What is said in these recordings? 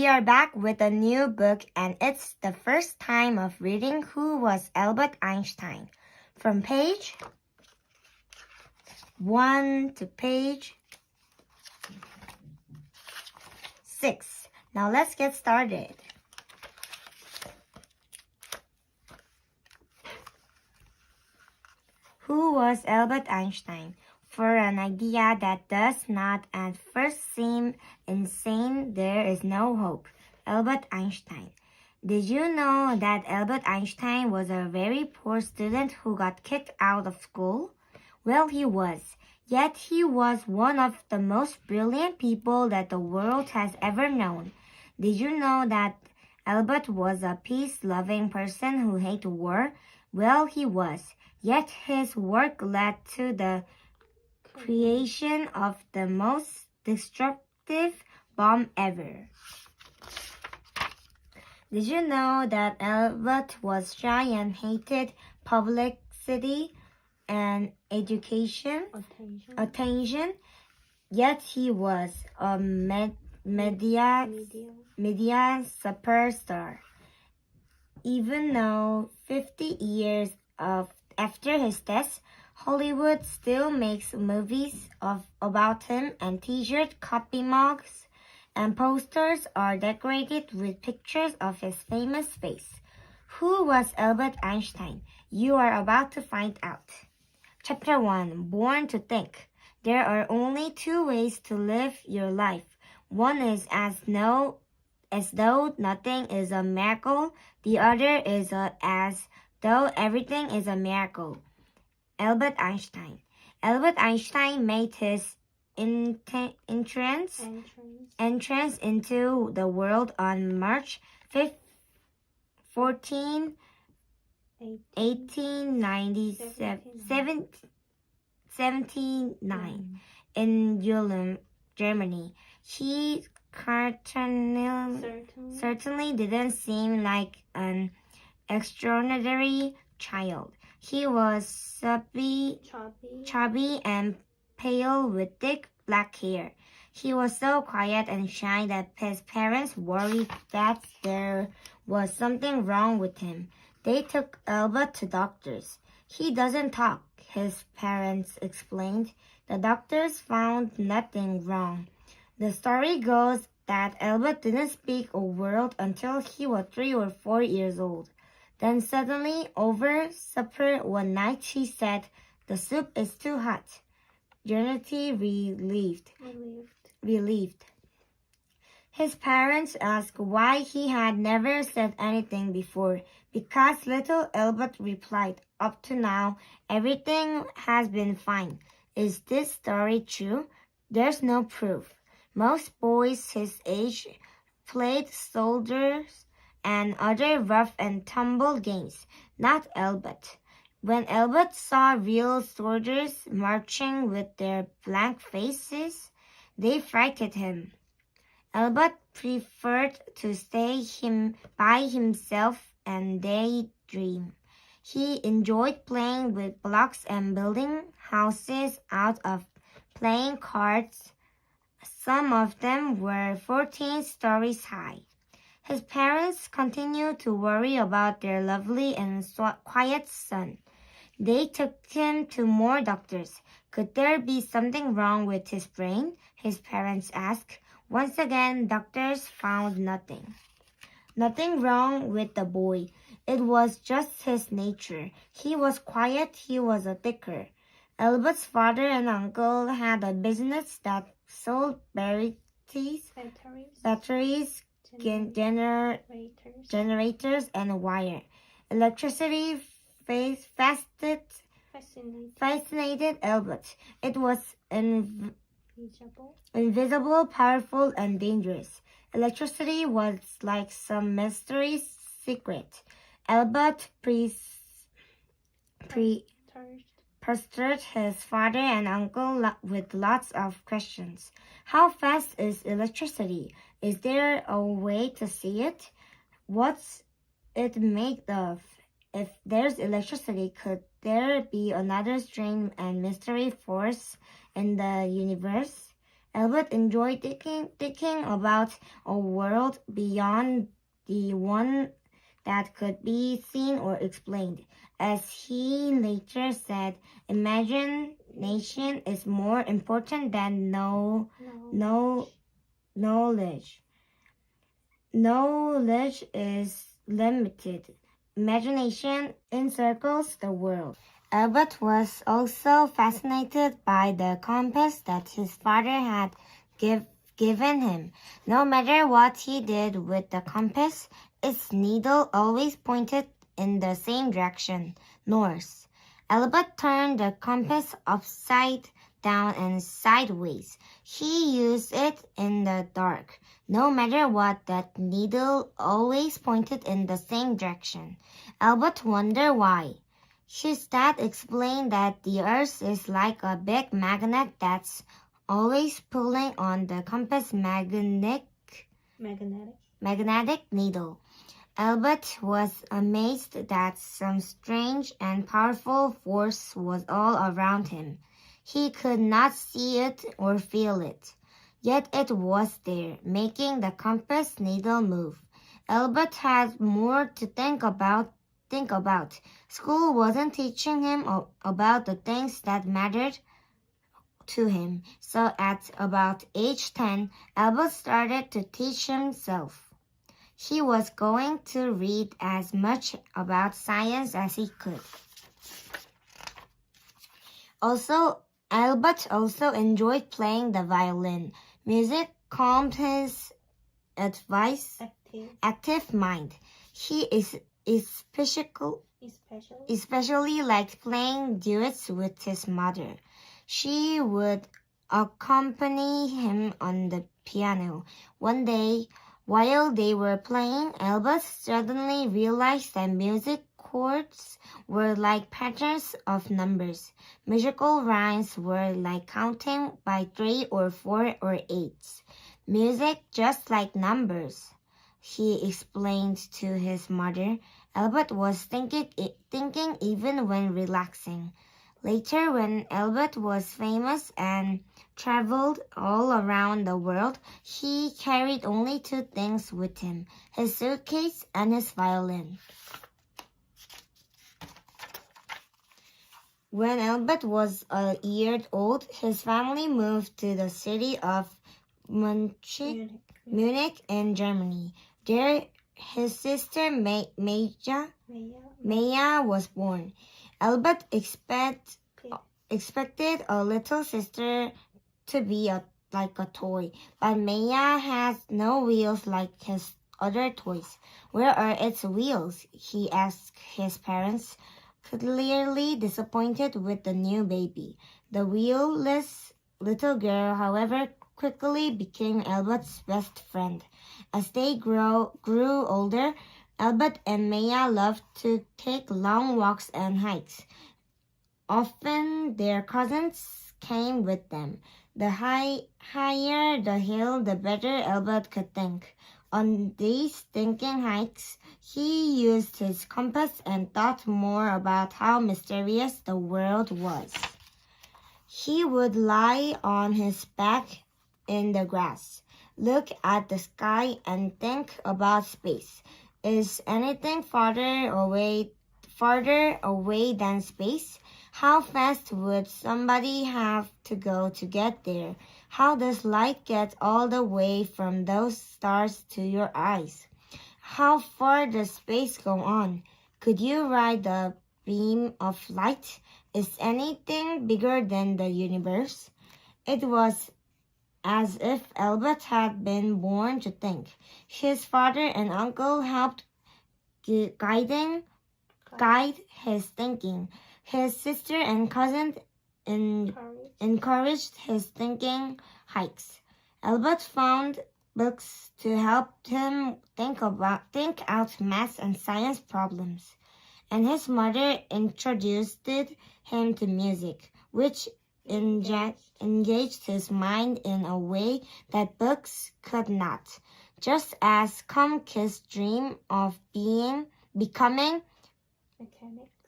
we are back with a new book, and it's the first time of reading Who Was Albert Einstein? From page 1 to page 6. Now let's get started. Who was Albert Einstein? For an idea that does not at first seem insane, there is no hope. Albert Einstein. Did you know that Albert Einstein was a very poor student who got kicked out of school? Well, he was. Yet he was one of the most brilliant people that the world has ever known. Did you know that Albert was a peace-loving person who hated war? Well, he was. Yet his work led to the creation of the most destructive bomb ever. Did you know that Albert was shy and hated publicity and attention? Yet he was a media superstar. Even though 50 years after his death, Hollywood still makes movies about him, and t-shirt copy mugs and posters are decorated with pictures of his famous face. Who was Albert Einstein? You are about to find out. Chapter 1. Born to Think. There are only two ways to live your life. One is as though nothing is a miracle. The other is as though everything is a miracle. Albert Einstein. Albert Einstein made his entrance into the world on March 5th, 1879 in Ulm, Germany. He certainly didn't seem like an extraordinary child. He was chubby and pale with thick black hair. He was so quiet and shy that his parents worried that there was something wrong with him. They took Albert to doctors. He doesn't talk, his parents explained. The doctors found nothing wrong. The story goes that Albert didn't speak a word until he was 3 or 4 years old. Then suddenly, over supper one night, he said, "The soup is too hot." Unity relieved. His parents asked why he had never said anything before. Because little Albert replied, "Up to now, everything has been fine." Is this story true? There's no proof. Most boys his age played soldiers and other rough and tumble games, not Albert. When Albert saw real soldiers marching with their blank faces, they frightened him. Albert preferred to stay by himself and daydream. He enjoyed playing with blocks and building houses out of playing cards. Some of them were 14 stories high. His parents continued to worry about their lovely and quiet son. They took him to more doctors. Could there be something wrong with his brain? His parents asked. Once again, doctors found nothing. Nothing wrong with the boy. It was just his nature. He was quiet. He was a thinker. Albert's father and uncle had a business that sold batteries, generators, and wire. Electricity fascinated Albert. It was invisible, powerful, and dangerous. Electricity was like some mysterious secret. Albert pestered his father and uncle with lots of questions. How fast is electricity? Is there a way to see it? What's it made of? If there's electricity, could there be another strange and mystery force in the universe? Albert enjoyed thinking about a world beyond the one that could be seen or explained. As he later said, imagination is more important than knowledge. Knowledge is limited. Imagination encircles the world. Albert was also fascinated by the compass that his father had given him. No matter what he did with the compass, its needle always pointed in the same direction, north. Albert turned the compass upside down and sideways. He used it in the dark. No matter what, that needle always pointed in the same direction. Albert wondered why. His dad explained that the earth is like a big magnet that's always pulling on the compass magnetic needle. Albert was amazed that some strange and powerful force was all around him. He could not see it or feel it, yet it was there, making the compass needle move. Albert had more to think about. School wasn't teaching him about the things that mattered to him, so at about age 10, Albert started to teach himself. He was going to read as much about science as he could. Albert also enjoyed playing the violin. Music calmed his active mind. He especially liked playing duets with his mother. She would accompany him on the piano. One day, while they were playing, Albert suddenly realized that music chords were like patterns of numbers. Musical rhymes were like counting by 3 or 4 or 8. Music just like numbers, he explained to his mother. Albert was thinking even when relaxing. Later, when Albert was famous and traveled all around the world, he carried only 2 things with him, his suitcase and his violin. When Albert was a year old, his family moved to the city of Munich in Germany. There, his sister Maya was born. Albert expected a little sister to be like a toy, but Maya has no wheels like his other toys. Where are its wheels? He asked his parents, clearly disappointed with the new baby. The wheelless little girl, however, quickly became Albert's best friend. As they grew older, Albert and Maya loved to take long walks and hikes. Often their cousins came with them. The higher the hill, the better Albert could think. On these thinking hikes, he used his compass and thought more about how mysterious the world was. He would lie on his back in the grass, look at the sky, and think about space. Is anything farther away than space? How fast would somebody have to go to get there? How does light get all the way from those stars to your eyes? How far does space go on? Could you ride the beam of light? Is anything bigger than the universe? It was as if Albert had been born to think. His father and uncle helped guide his thinking. His sister and cousin encouraged his thinking hikes. Albert found books to help him think out math and science problems. And his mother introduced him to music, which engaged his mind in a way that books could not. Just as kids dream of becoming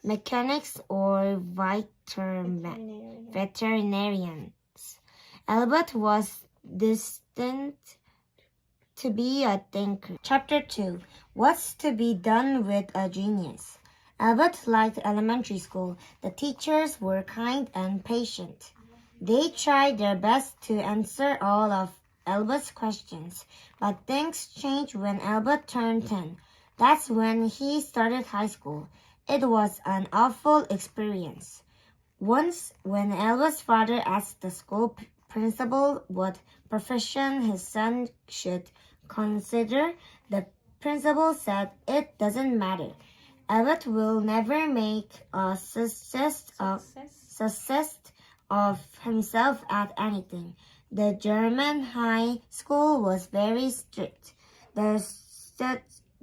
mechanics or veterinarians. Albert was destined to be a thinker. Chapter 2. What's to be done with a genius? Albert liked elementary school. The teachers were kind and patient. They tried their best to answer all of Albert's questions, but things changed when Albert turned 10. That's when he started high school. It was an awful experience. Once, when Albert's father asked the school principal what profession his son should consider, the principal said it doesn't matter. Albert will never make a success of himself at anything. The German high school was very strict. The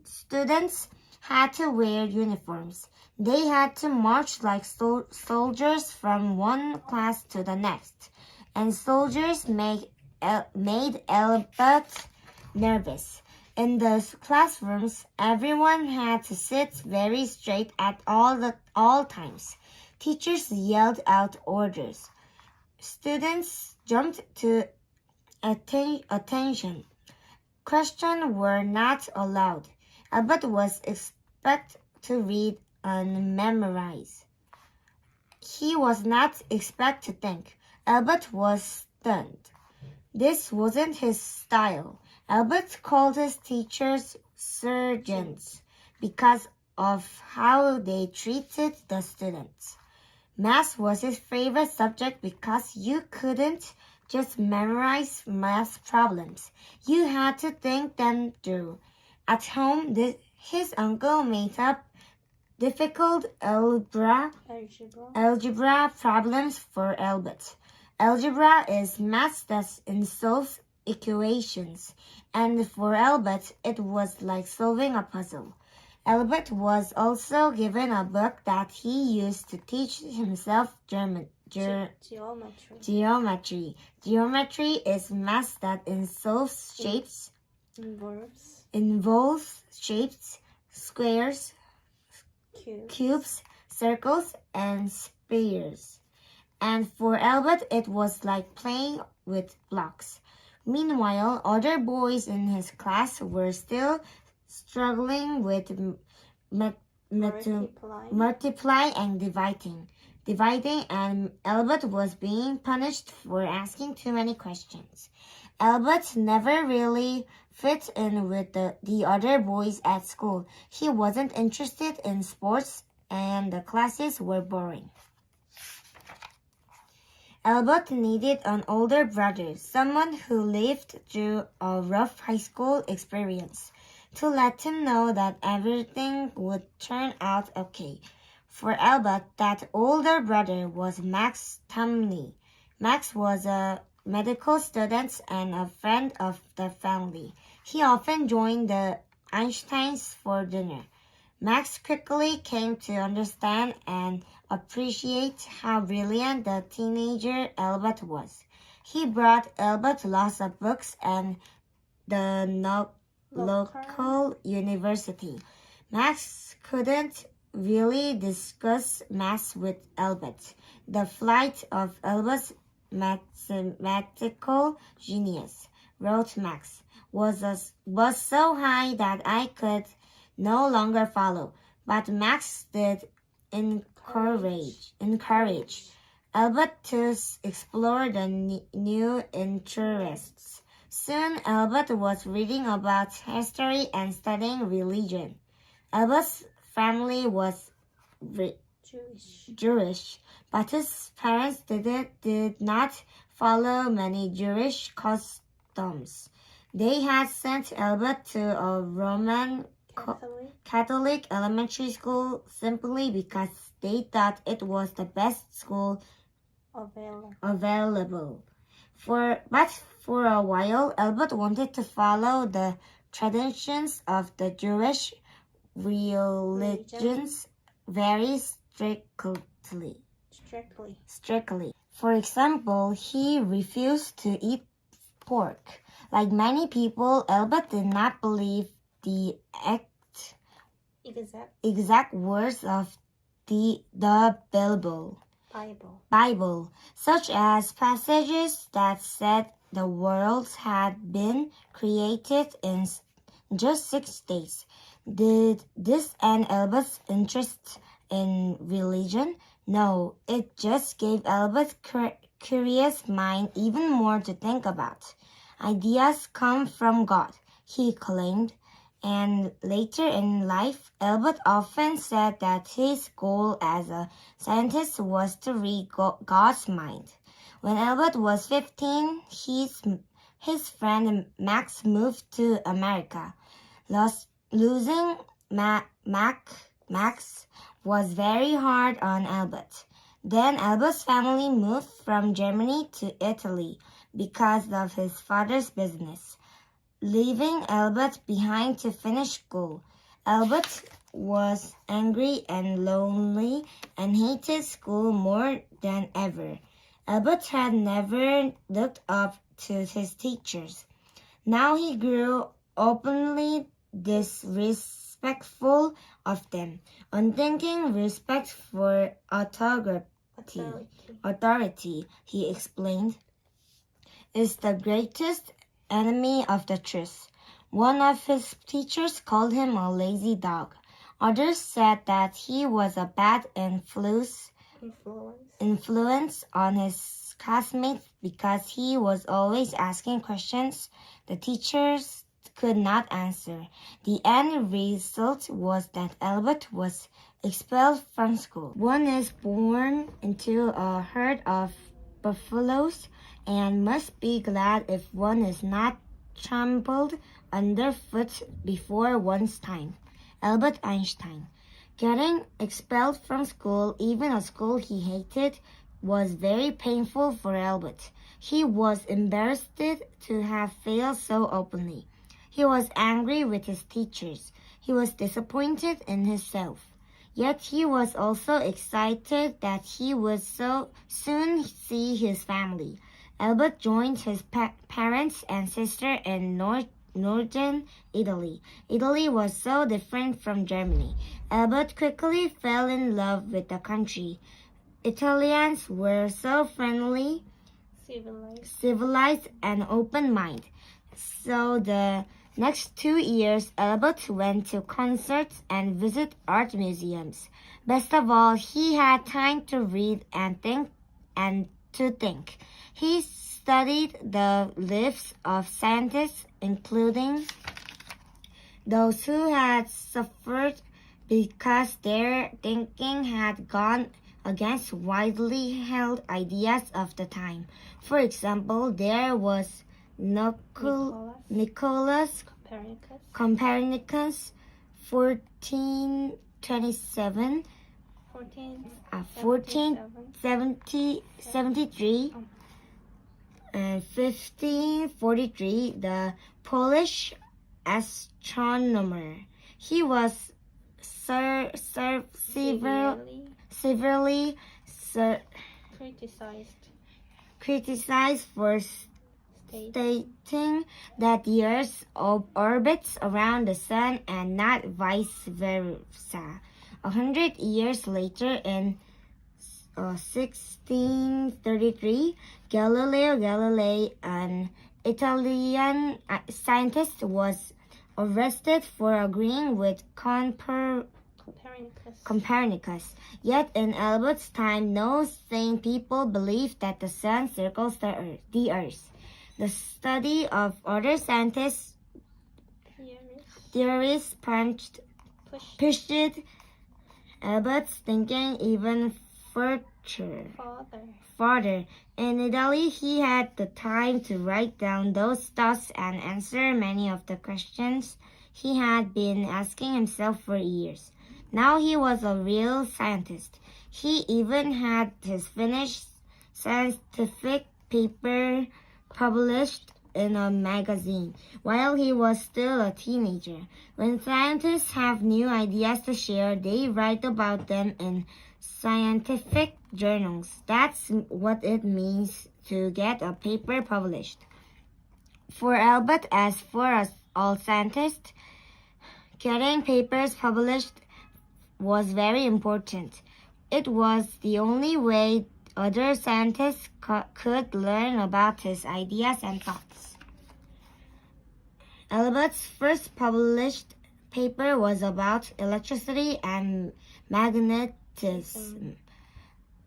students had to wear uniforms. They had to march like soldiers from one class to the next. And soldiers made Albert nervous. In the classrooms, everyone had to sit very straight at all times. Teachers yelled out orders. Students jumped to attention. Questions were not allowed. Albert was expected to read and memorize. He was not expected to think. Albert was stunned. This wasn't his style. Albert called his teachers sergeants because of how they treated the students. Math was his favorite subject because you couldn't just memorize math problems. You had to think them through. At home, his uncle made up difficult algebra problems for Albert. Algebra is math that solves equations, and for Albert, it was like solving a puzzle. Albert was also given a book that he used to teach himself geometry. Geometry is math that involves shapes, squares, cubes, circles, and spheres. And for Albert, it was like playing with blocks. Meanwhile, other boys in his class were still struggling with multiply and dividing, and Albert was being punished for asking too many questions. Albert never really fit in with the other boys at school. He wasn't interested in sports, and the classes were boring. Albert needed an older brother, someone who lived through a rough high school experience, to let him know that everything would turn out okay. For Albert, that older brother was Max Tumney. Max was a medical student and a friend of the family. He often joined the Einsteins for dinner. Max quickly came to understand and appreciate how brilliant the teenager Albert was. He brought Albert lots of books and the local university. Max couldn't really discuss math with Albert. The flight of Albert's mathematical genius, wrote Max, was so high that I could no longer follow. But Max did encourage Albert to explore the new interests. Soon, Albert was reading about history and studying religion. Albert's family was Jewish, but his parents did not follow many Jewish customs. They had sent Albert to a Roman Catholic elementary school simply because they thought it was the best school available. But for a while, Albert wanted to follow the traditions of the Jewish religions very strictly. For example, he refused to eat pork. Like many people, Albert did not believe the exact words of the Bible, such as passages that said the world had been created in just 6 days. Did this end Albert's interest in religion? No, it just gave Albert's curious mind even more to think about. Ideas come from God, he claimed, and later in life, Albert often said that his goal as a scientist was to read God's mind. When Albert was 15, his friend Max moved to America. Losing Max was very hard on Albert. Then Albert's family moved from Germany to Italy because of his father's business, leaving Albert behind to finish school. Albert was angry and lonely and hated school more than ever. Albert had never looked up to his teachers. Now he grew openly disrespectful of them, unthinking respect for authority, he explained, is the greatest enemy of the truth. One of his teachers called him a lazy dog. Others said that he was a bad influence on his classmates because he was always asking questions the teachers could not answer. The end result was that Albert was expelled from school. One is born into a herd of buffaloes and must be glad if one is not trampled underfoot before one's time. Albert Einstein. Getting expelled from school, even a school he hated, was very painful for Albert. He was embarrassed to have failed so openly. He was angry with his teachers. He was disappointed in himself. Yet he was also excited that he would so soon see his family. Albert joined his parents and sister in northern Italy. Italy was so different from Germany. Albert quickly fell in love with the country. Italians were so friendly, civilized and open-minded. So the next 2 years, Albert went to concerts and visit art museums. Best of all, he had time to read and think. He studied the lives of scientists, including those who had suffered because their thinking had gone against widely held ideas of the time. For example, there was Nicholas Copernicus, 1473 and 1543, the Polish astronomer. He was severely criticized for stating that the Earth orbits around the Sun and not vice versa. 100 years later, in 1633, Galileo Galilei, an Italian scientist, was arrested for agreeing with Copernicus. Yet in Albert's time, no sane people believed that the sun circles the earth. The study of other scientists' theories pushed Albert's thinking even farther. In Italy, he had the time to write down those thoughts and answer many of the questions he had been asking himself for years. Now he was a real scientist. He even had his finished scientific paper published in a magazine while he was still a teenager. When scientists have new ideas to share, they write about them in scientific journals. That's what it means to get a paper published. For Albert, as for us all scientists, getting papers published was very important. It was the only way other scientists could learn about his ideas and thoughts. Albert's first published paper was about electricity and magnetism.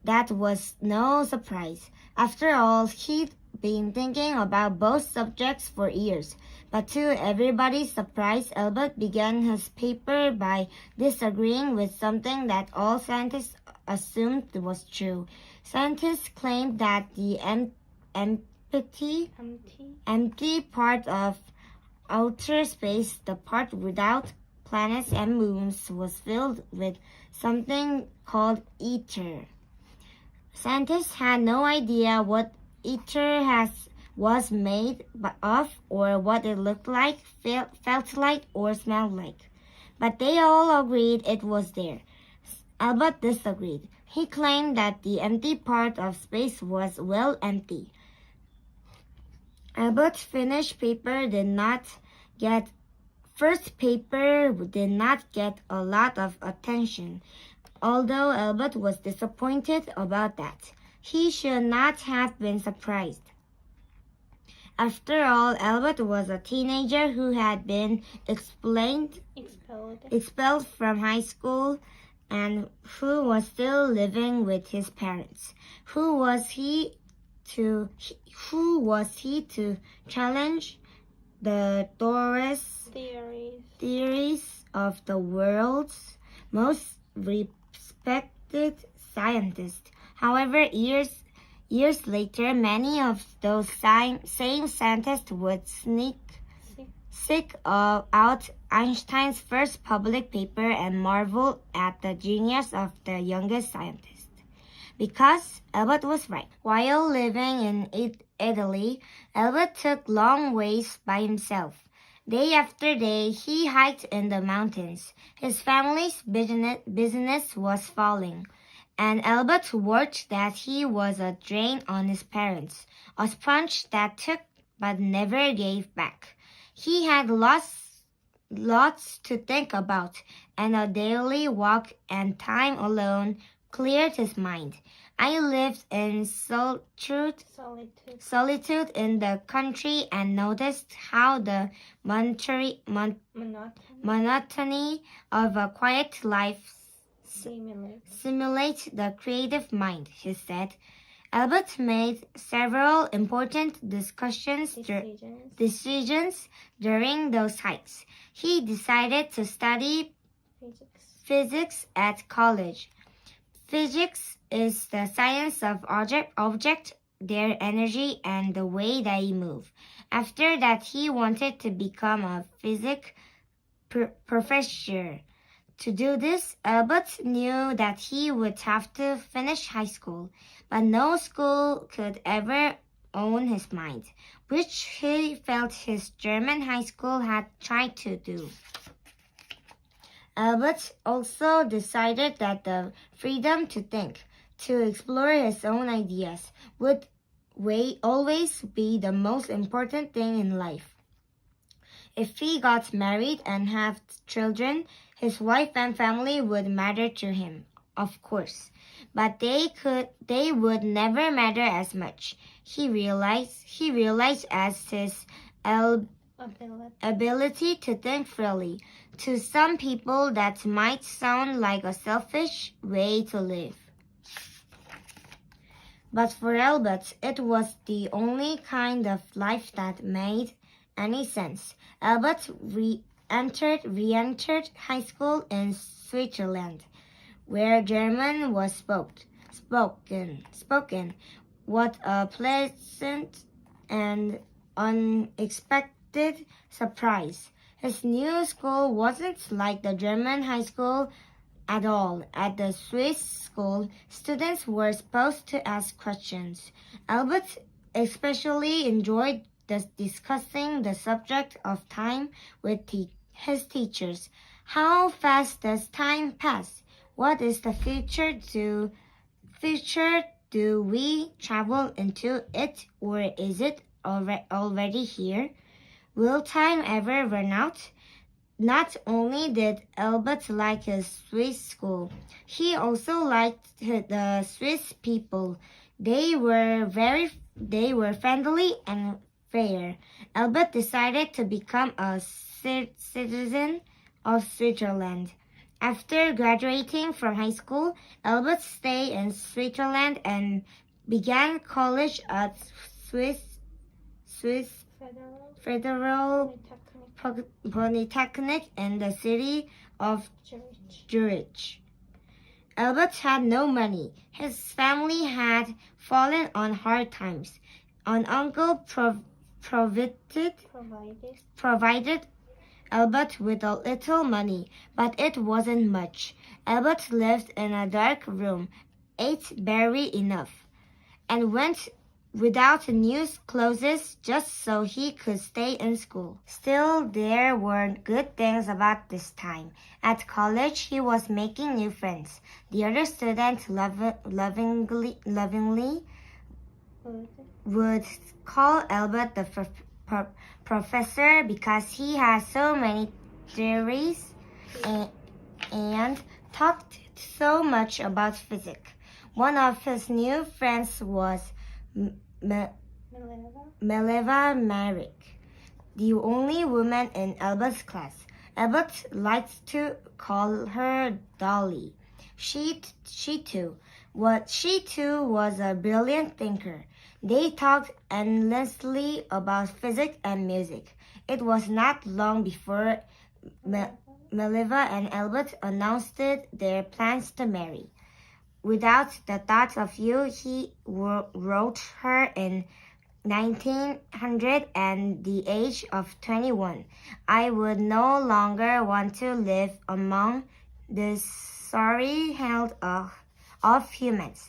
That was no surprise. After all, he'd been thinking about both subjects for years. But to everybody's surprise, Albert began his paper by disagreeing with something that all scientists assumed was true. Scientists claimed that the empty part of outer space, the part without planets and moons, was filled with something called ether. Scientists had no idea what ether was made of, or what it looked like, felt like, or smelled like. But they all agreed it was there. Albert disagreed. He claimed that the empty part of space was well empty. Albert's first paper did not get a lot of attention. Although Albert was disappointed about that, he should not have been surprised. After all, Albert was a teenager who had been expelled from high school and who was still living with his parents. Who was he to challenge the theories of the world's most respected scientist? However, years later, many of those same scientists would seek out Einstein's first public paper and marvel at the genius of the youngest scientist. Because Albert was right. While living in Italy, Albert took long ways by himself. Day after day, he hiked in the mountains. His family's business was falling, and Albert worked that he was a drain on his parents, a sponge that took but never gave back. He had lots to think about, and a daily walk and time alone cleared his mind. I lived in solitude in the country and noticed how the monotony of a quiet life simulates the creative mind, he said. Albert made several important decisions during those hikes. He decided to study physics at college. Physics is the science of objects, their energy, and the way they move. After that, he wanted to become a physics professor. To do this, Albert knew that he would have to finish high school, but no school could ever own his mind, which he felt his German high school had tried to do. Albert also decided that the freedom to think, to explore his own ideas, would always be the most important thing in life. If he got married and had children, his wife and family would matter to him, of course, but they would never matter as much. He realized as his ability to think freely. To some people, that might sound like a selfish way to live. But for Albert, it was the only kind of life that made any sense. Albert re-entered high school in Switzerland, where German was spoken. What a pleasant and unexpected surprise. His new school wasn't like the German high school at all. At the Swiss school, students were supposed to ask questions. Albert especially enjoyed discussing the subject of time with his teachers. How fast does time pass? What is the future? Do we travel into it, or is it already here? Will time ever run out? Not only did Albert like his Swiss school, he also liked the Swiss people. They were friendly and fair. Albert decided to become a citizen of Switzerland. After graduating from high school, Albert stayed in Switzerland and began college at Swiss Federal Polytechnic in the city of Zurich. Albert had no money. His family had fallen on hard times. An uncle provided Albert with a little money, but it wasn't much. Albert lived in a dark room, ate barely enough, and went without new clothes just so he could stay in school. Still, there were good things about this time. At college, he was making new friends. The other students lovingly would call Albert the professor because he had so many theories and talked so much about physics. One of his new friends was Mileva Merrick, the only woman in Albert's class. Albert liked to call her Dolly. She too was a brilliant thinker. They talked endlessly about physics and music. It was not long before Mileva and Albert announced their plans to marry. Without the thought of you, he wrote her in 1900 at the age of 21. I would no longer want to live among the sorry held of humans.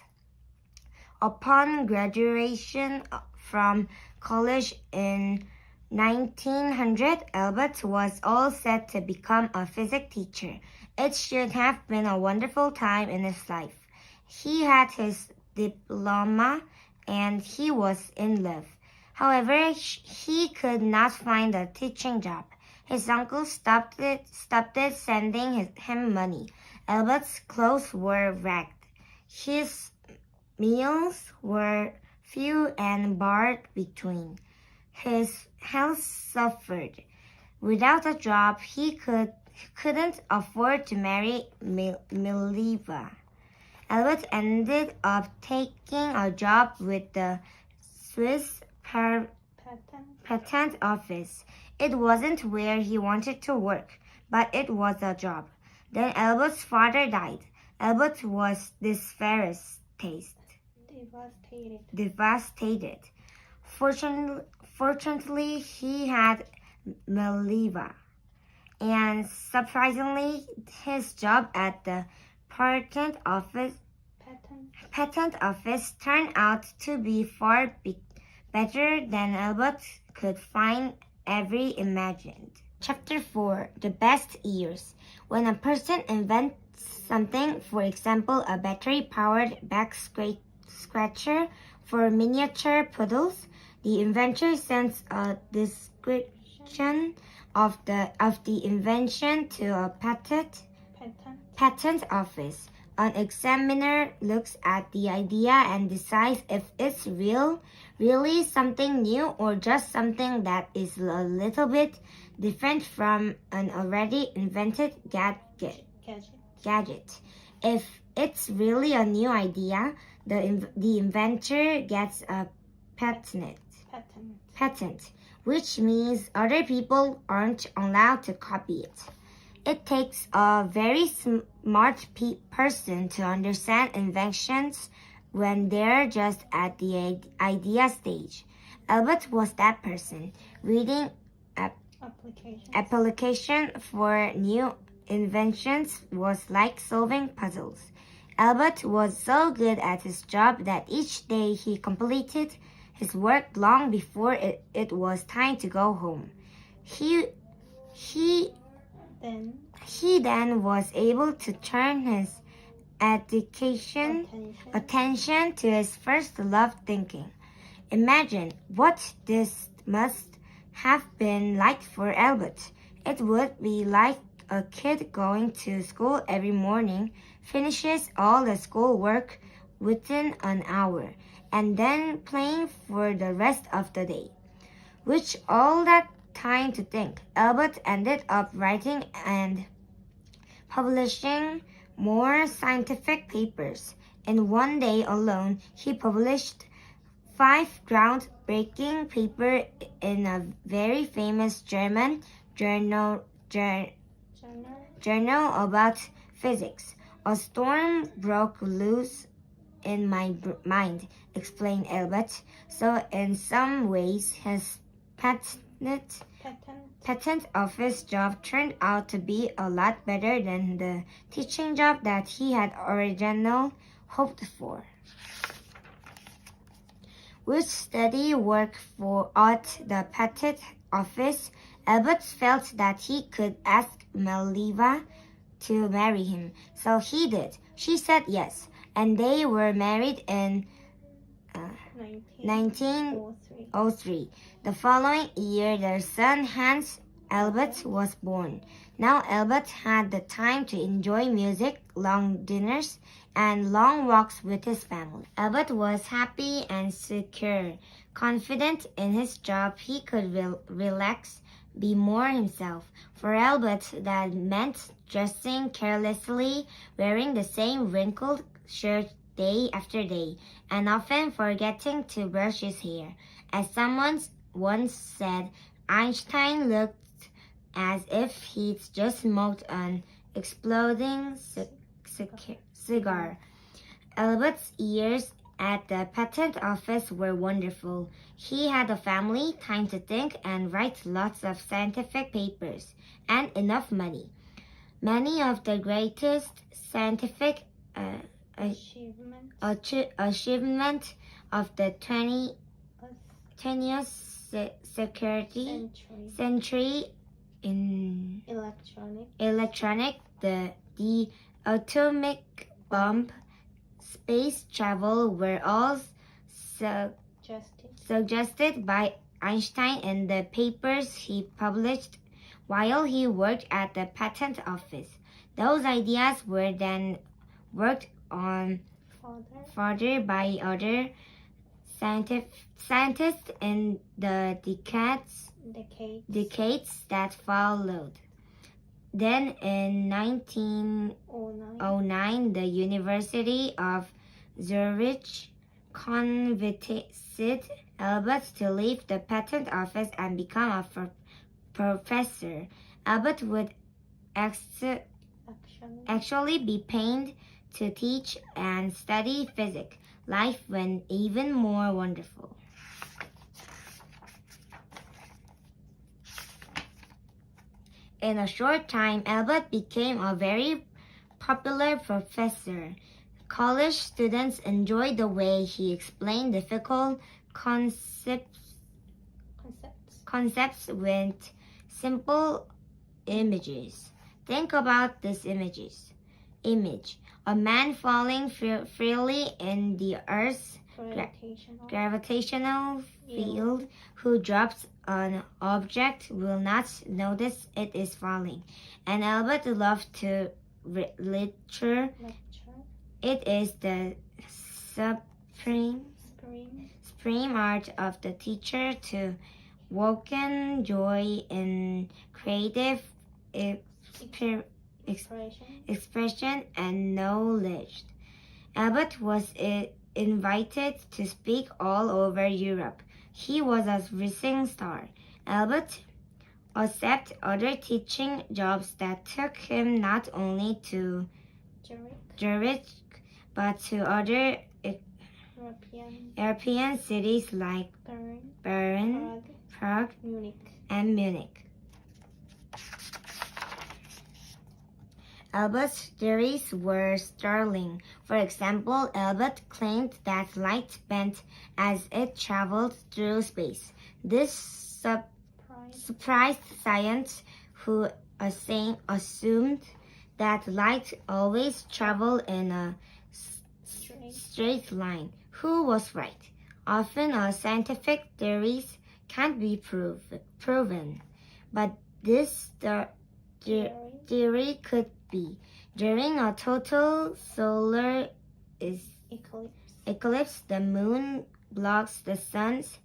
Upon graduation from college in 1900, Albert was all set to become a physics teacher. It should have been a wonderful time in his life. He had his diploma and he was in love. However, he could not find a teaching job. His uncle stopped sending him money. Albert's clothes were ragged. His meals were few and far between. His health suffered. Without a job, he couldn't afford to marry Mileva. Albert ended up taking a job with the Swiss patent office. It wasn't where he wanted to work, but it was a job. Then Albert's father died. Albert was devastated. Fortunately, he had Mileva, and surprisingly, his job at the patent office turned out to be far better than Albert could find ever imagined. Chapter 4. The Best Years. When a person invents something, for example, a battery-powered back scratcher for miniature poodles, the inventor sends a description of the invention to a patent office. An examiner looks at the idea and decides if it's really something new or just something that is a little bit different from an already invented gadget. If it's really a new idea, the inventor gets a patent, which means other people aren't allowed to copy it. It takes a very smart person to understand inventions when they're just at the idea stage. Albert was that person. Reading application for new inventions was like solving puzzles. Albert was so good at his job that each day he completed his work long before it was time to go home. He then was able to turn his attention to his first love, thinking. Imagine what this must have been like for Albert. It would be like a kid going to school every morning, finishes all the schoolwork within an hour, and then playing for the rest of the day. Which all that time to think, Albert ended up writing and publishing more scientific papers. In one day alone, he published 5 groundbreaking papers in a very famous German journal, journal about physics. A storm broke loose in my mind, explained Albert. So in some ways, his patent office job turned out to be a lot better than the teaching job that he had originally hoped for. With steady work at the patent office, Albert felt that he could ask Meleva to marry him. So he did. She said yes, and they were married in 1903. The following year, their son Hans Albert was born. Now Albert had the time to enjoy music, long dinners, and long walks with his family. Albert was happy and secure. Confident in his job, he could relax, be more himself. For Albert, that meant dressing carelessly, wearing the same wrinkled shirt day after day, and often forgetting to brush his hair. As someone once said, Einstein looked as if he'd just smoked an exploding cigar. Albert's years at the patent office were wonderful. He had a family, time to think, and write lots of scientific papers, and enough money. Many of the greatest scientific achievement of the 20th century in electronic, the atomic bomb, space travel were all suggested by Einstein in the papers he published while he worked at the patent office. Those ideas were then worked on further by other scientists in the decades that followed. Then in 1909, the University of Zurich convinced Albert to leave the patent office and become a professor. Albert would actually be paid to teach and study physics. Life went even more wonderful. In a short time, Albert became a very popular professor. College students enjoyed the way he explained difficult concepts with simple images. Think about this image. A man falling freely in the Earth's gravitational field who drops an object will not notice it is falling. And Albert loved to lecture. It is the supreme art of the teacher to awaken joy in creative expression and knowledge. Albert was invited to speak all over Europe. He was a rising star. Albert accepted other teaching jobs that took him not only to Zurich but to other European cities like Bern, Prague, and Munich. Albert's theories were sterling. For example, Albert claimed that light bent as it traveled through space. This surprised scientists who assumed that light always traveled in a straight line. Who was right? Often scientific theories can't be proven, but this theory could be. During a total solar eclipse, the moon blocks the sun's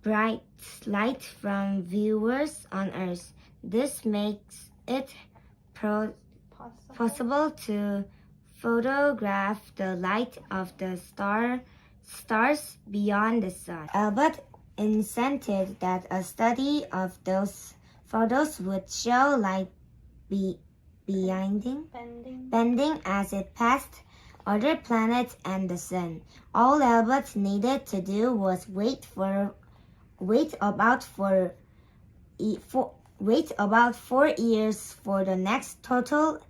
bright light from viewers on Earth. This makes it possible to photograph the light of the stars beyond the sun. Albert insisted that a study of those photos would show light bending as it passed other planets and the sun. All Albert needed to do was wait about 4 years for the next total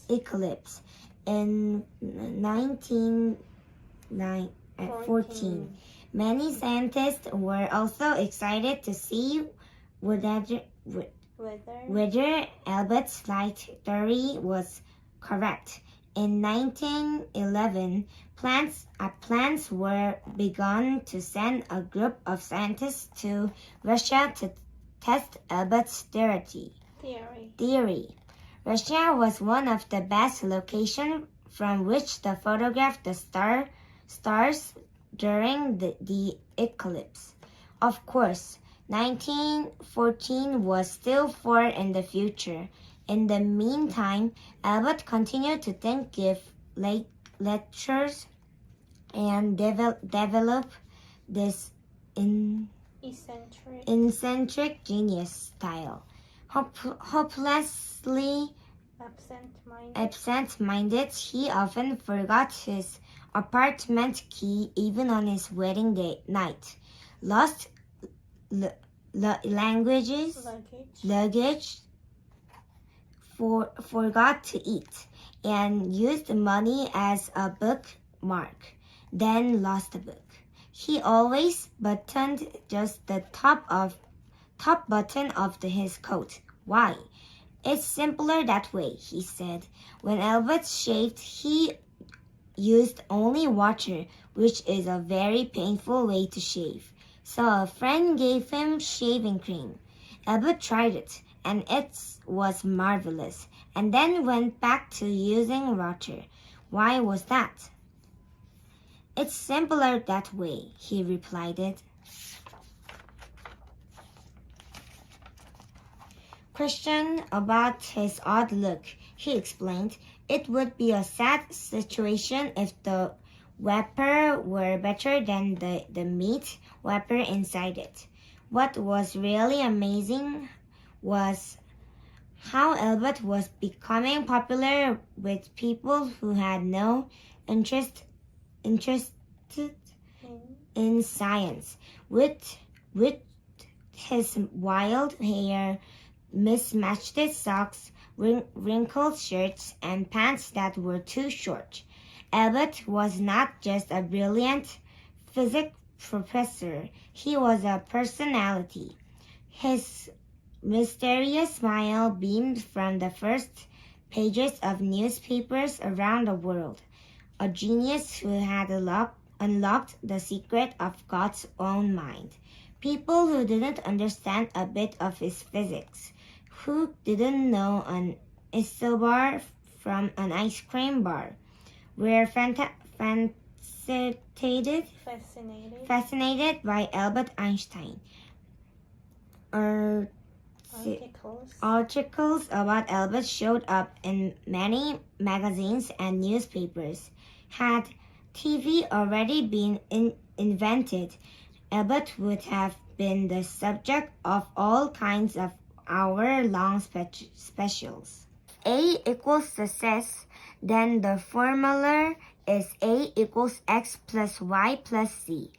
eclipse in 1914. Many scientists were also excited to see whether Albert's light theory was correct. In 1911, plans were begun to send a group of scientists to Russia to test Albert's theory. Russia was one of the best locations from which to photograph the stars during the eclipse. Of course, 1914 was still far in the future. In the meantime, Albert continued to think, give lectures, and develop this eccentric genius style. Hopelessly absent-minded, he often forgot his apartment key even on his wedding night. Lost luggage, forgot to eat, and used money as a bookmark, then lost the book. He always buttoned just the top button of his coat. Why? It's simpler that way, he said. When Albert shaved, he used only water, which is a very painful way to shave. So a friend gave him shaving cream. Albert tried it, and it was marvelous, and then went back to using water. Why was that? It's simpler that way, he replied. Question about his odd look. He explained, it would be a sad situation if the wrapper were better than the meat wrapper inside it. What was really amazing was how Albert was becoming popular with people who had no interest in science. With his wild hair, mismatched socks, wrinkled shirts, and pants that were too short. Albert was not just a brilliant physics professor, he was a personality. His mysterious smile beamed from the first pages of newspapers around the world. A genius who had unlocked the secret of God's own mind. People who didn't understand a bit of his physics, who didn't know an isobar from an ice cream bar, were fascinated by Albert Einstein. Articles about Albert showed up in many magazines and newspapers. Had TV already been invented, Albert would have been the subject of all kinds of hour-long specials. A equals success, then the formula is A equals X plus Y plus Z.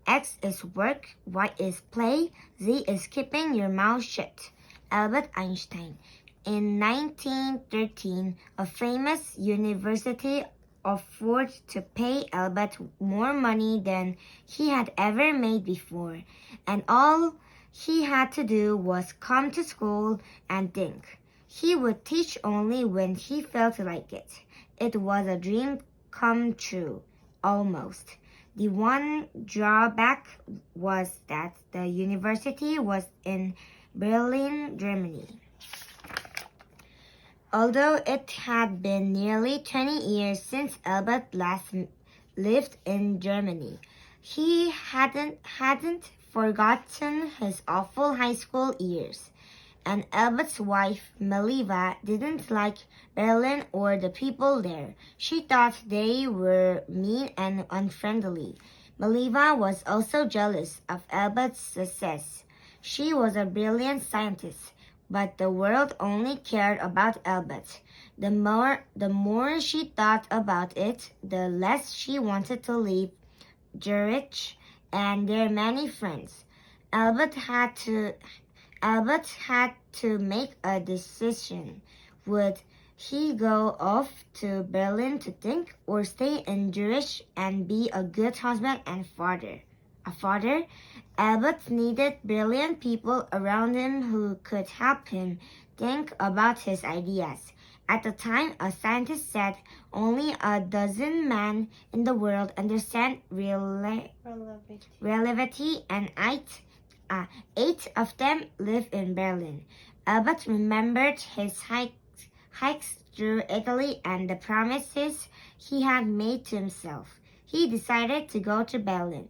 X is work, Y is play, Z is keeping your mouth shut. Albert Einstein. In 1913, a famous university offered to pay Albert more money than he had ever made before, and all he had to do was come to school and think. He would teach only when he felt like it. It was a dream come true, almost. The one drawback was that the university was in Berlin, Germany. Although it had been nearly 20 years since Albert last lived in Germany, he hadn't forgotten his awful high school years. And Albert's wife, Maliva, didn't like Berlin or the people there. She thought they were mean and unfriendly. Maliva was also jealous of Albert's success. She was a brilliant scientist, but the world only cared about Albert. The more she thought about it, the less she wanted to leave Zurich and their many friends. Albert had to make a decision. Would he go off to Berlin to think, or stay in Zurich and be a good husband and father? Albert needed brilliant people around him who could help him think about his ideas. At the time, a scientist said only a dozen men in the world understand relativity, and eight of them live in Berlin. Albert remembered his hikes through Italy and the promises he had made to himself. He decided to go to Berlin.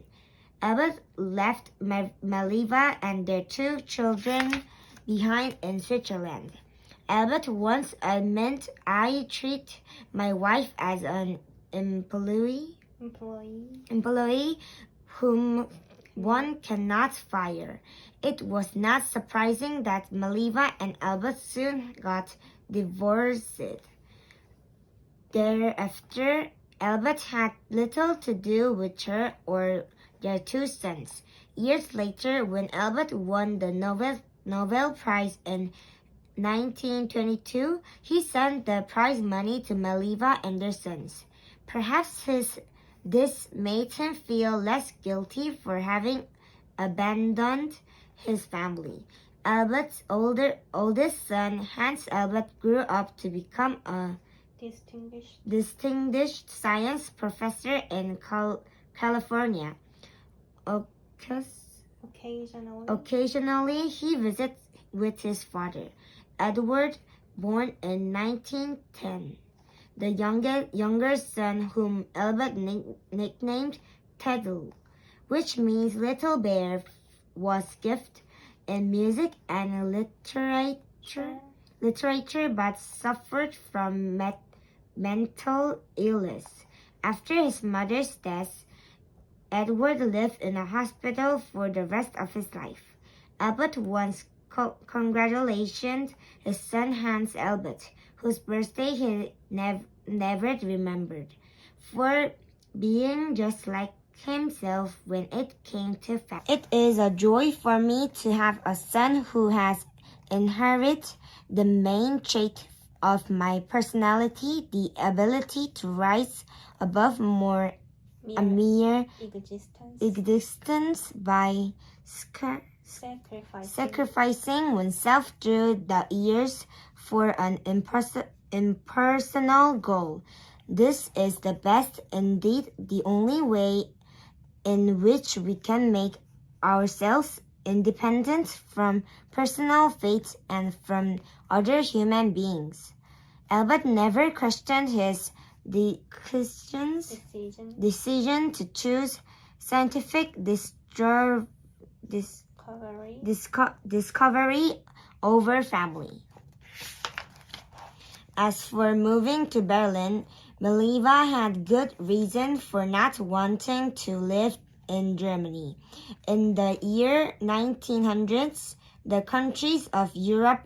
Albert left Maliva and their 2 children behind in Switzerland. Albert once admitted, "I treat my wife as an employee whom one cannot fire." It was not surprising that Maliva and Albert soon got divorced. Thereafter, Albert had little to do with her or their 2 sons. Years later, when Albert won the Nobel Prize in 1922, he sent the prize money to Maliva and their sons. Perhaps this made him feel less guilty for having abandoned his family. Albert's oldest son, Hans Albert, grew up to become a distinguished science professor in California. Occasionally, he visits with his father, Edward, born in 1910. The younger son, whom Albert nicknamed Teddy, which means little bear, was gifted in music and literature but suffered from mental illness. After his mother's death, Edward lived in a hospital for the rest of his life. Albert once congratulated his son Hans Albert, whose birthday he never remembered, for being just like himself when it came to facts. It is a joy for me to have a son who has inherited the main trait of my personality, the ability to rise above a mere existence by sacrificing oneself through the years for an impersonal goal. This is the best, indeed the only way in which we can make ourselves independent from personal fate and from other human beings. Albert never questioned his decision to choose scientific discovery over family. As for moving to Berlin, Maliva had good reason for not wanting to live in Germany. In the year 1900s, the countries of Europe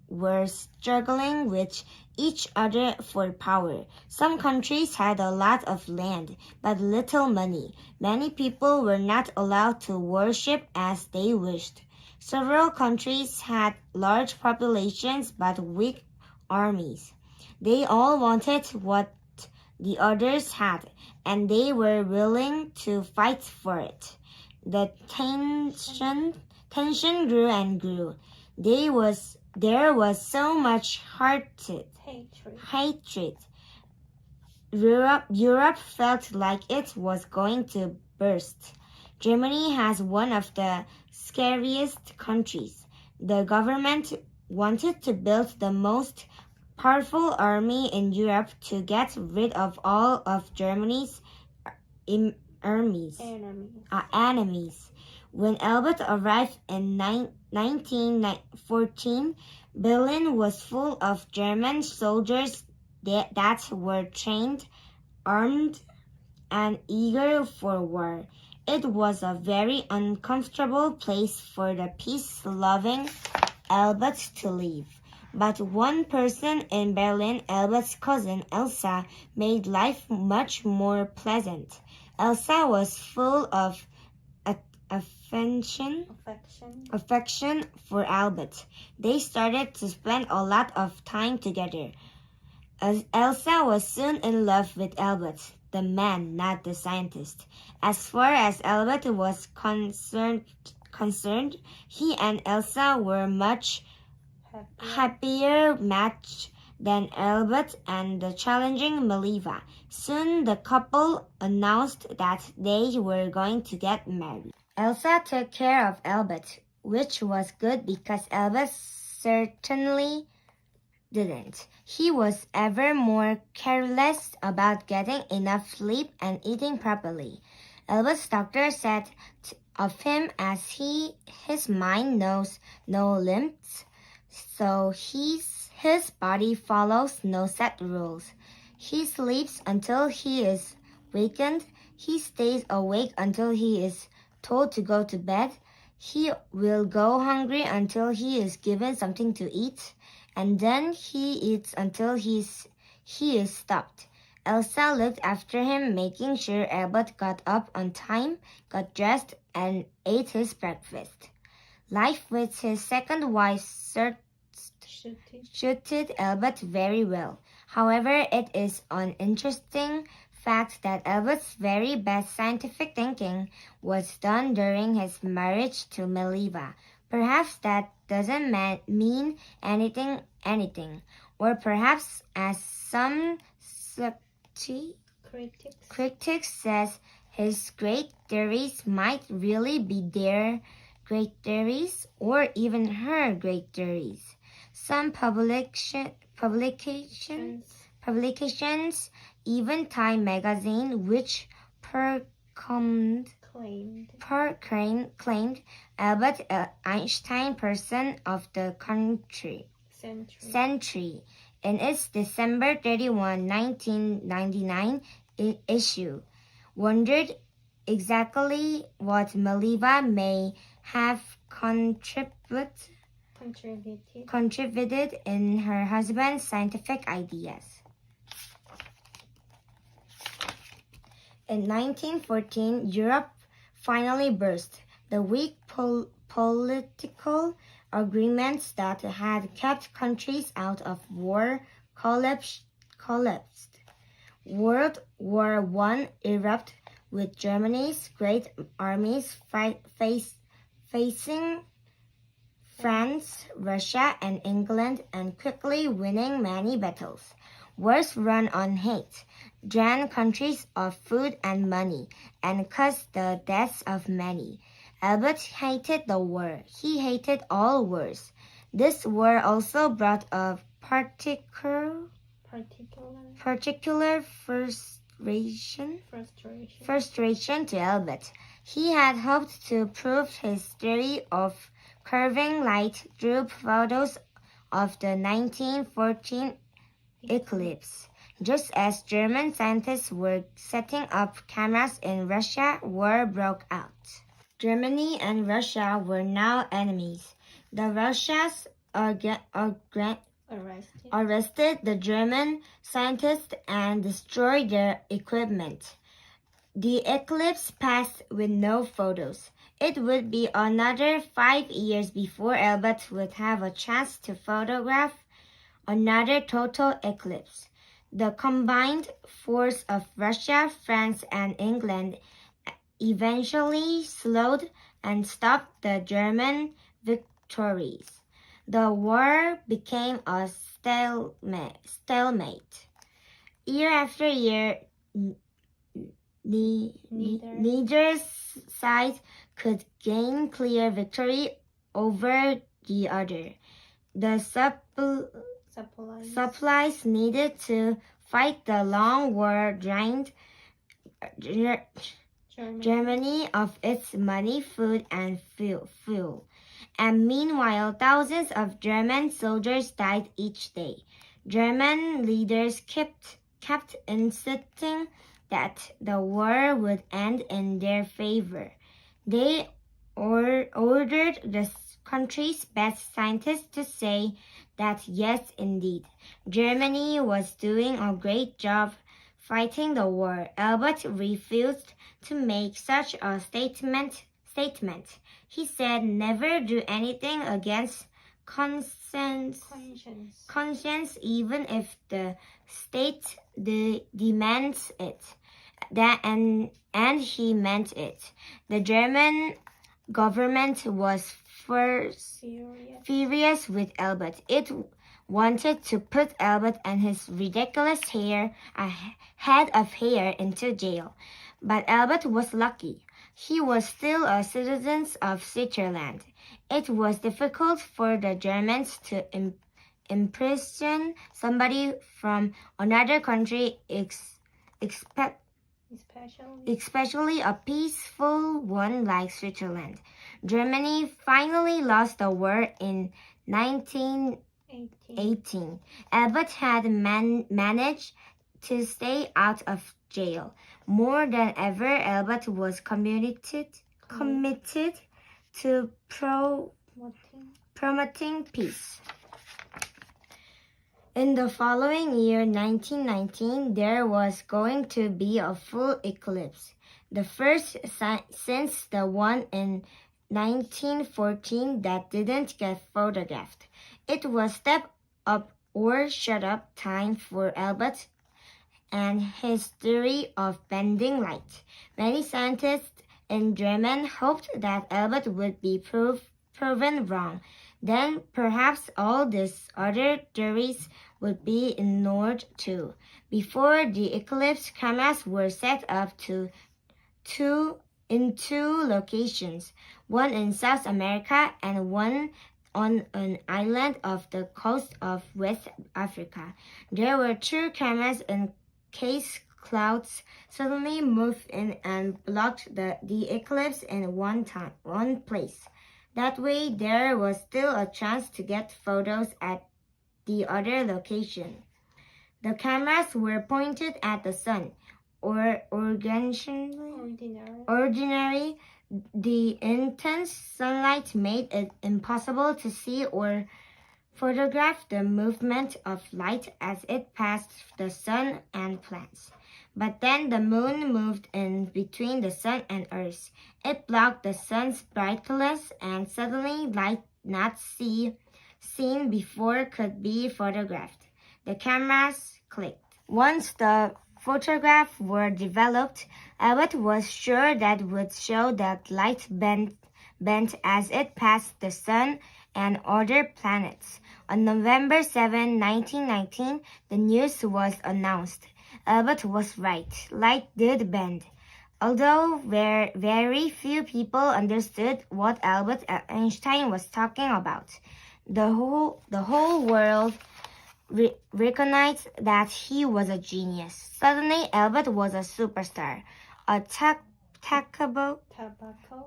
were struggling with each other for power. Some countries had a lot of land, but little money. Many people were not allowed to worship as they wished. Several countries had large populations but weak armies. They all wanted what the others had, and they were willing to fight for it. The tension grew and grew. There was so much hatred. Europe felt like it was going to burst. Germany has one of the scariest countries. The government wanted to build the most powerful army in Europe to get rid of all of Germany's enemies. When Albert arrived in 1914, Berlin was full of German soldiers that were trained, armed, and eager for war. It was a very uncomfortable place for the peace-loving Albert to live. But one person in Berlin, Albert's cousin Elsa, made life much more pleasant. Elsa was full of affection for Albert. They started to spend a lot of time together. Elsa was soon in love with Albert, the man, not the scientist. As far as Albert was concerned, he and Elsa were much happier match than Albert and the challenging Meliva. Soon the couple announced that they were going to get married. Elsa took care of Albert, which was good because Albert certainly didn't. He was ever more careless about getting enough sleep and eating properly. Albert's doctor said of him as his mind knows no limits, so his body follows no set rules. He sleeps until he is wakened. He stays awake until he is told to go to bed. He will go hungry until he is given something to eat, and then he eats until he is stopped. Elsa looked after him, making sure Albert got up on time, got dressed, and ate his breakfast. Life with his second wife suited Albert very well. However, it is an interesting fact that Albert's very best scientific thinking was done during his marriage to Meliva. Perhaps that doesn't mean anything. Or perhaps, as some critics says, his great theories might really be their great theories or even her great theories. Some publications, even Time magazine, which claimed Albert Einstein person of the century in its December 31, 1999 issue, wondered exactly what Meliva may have contributed in her husband's scientific ideas. In 1914, Europe finally burst. The weak political agreements that had kept countries out of war collapsed. World War I erupted with Germany's great armies facing France, Russia, and England, and quickly winning many battles. Wars run on hate, drain countries of food and money, and caused the deaths of many. Albert hated the war. He hated all wars. This war also brought a particular frustration to Albert. He had hoped to prove his theory of curving light through photos of the 1914 eclipse. Just as German scientists were setting up cameras in Russia, war broke out. Germany and Russia were now enemies. The Russians arrested the German scientists and destroyed their equipment. The eclipse passed with no photos. It would be another 5 years before Albert would have a chance to photograph another total eclipse. The combined force of Russia, France, and England eventually slowed and stopped the German victories. The war became a stalemate. Year after year, neither side could gain clear victory over the other. The supplies needed to fight the long war drained Germany of its money, food, and fuel. And meanwhile, thousands of German soldiers died each day. German leaders kept insisting that the war would end in their favor. They ordered the country's best scientists to say that yes, indeed, Germany was doing a great job fighting the war. Albert refused to make such a statement. He said never do anything against conscience, even if the state demands it. And he meant it. The German government was furious with Albert. It wanted to put Albert and his ridiculous head of hair into jail. But Albert was lucky. He was still a citizen of Switzerland. It was difficult for the Germans to imprison somebody from another country, especially a peaceful one like Switzerland. Germany finally lost the war in 1918. Albert had managed to stay out of jail. More than ever, Albert was committed to promoting peace. In the following year, 1919, there was going to be a full eclipse, the first since the one in 1914 that didn't get photographed. It was step up or shut up time for Albert and his theory of bending light. Many scientists in Germany hoped that Albert would be proven wrong. Then perhaps all these other theories would be ignored too. Before the eclipse, cameras were set up in two locations, one in South America and one on an island off the coast of West Africa. There were two cameras in case clouds suddenly moved in and blocked the eclipse in one place. That way, there was still a chance to get photos at the other location. The cameras were pointed at the sun, or ordinary. The intense sunlight made it impossible to see or photograph the movement of light as it passed the sun and plants. But then the moon moved in between the sun and earth. It blocked the sun's brightness, and suddenly light not seen before could be photographed. The cameras clicked. Once the photographs were developed, Albert was sure that would show that light bent as it passed the sun and other planets. On November 7, 1919, the news was announced. Albert was right. Light did bend. Although very few people understood what Albert Einstein was talking about, the whole world recognized that he was a genius. Suddenly, Albert was a superstar. A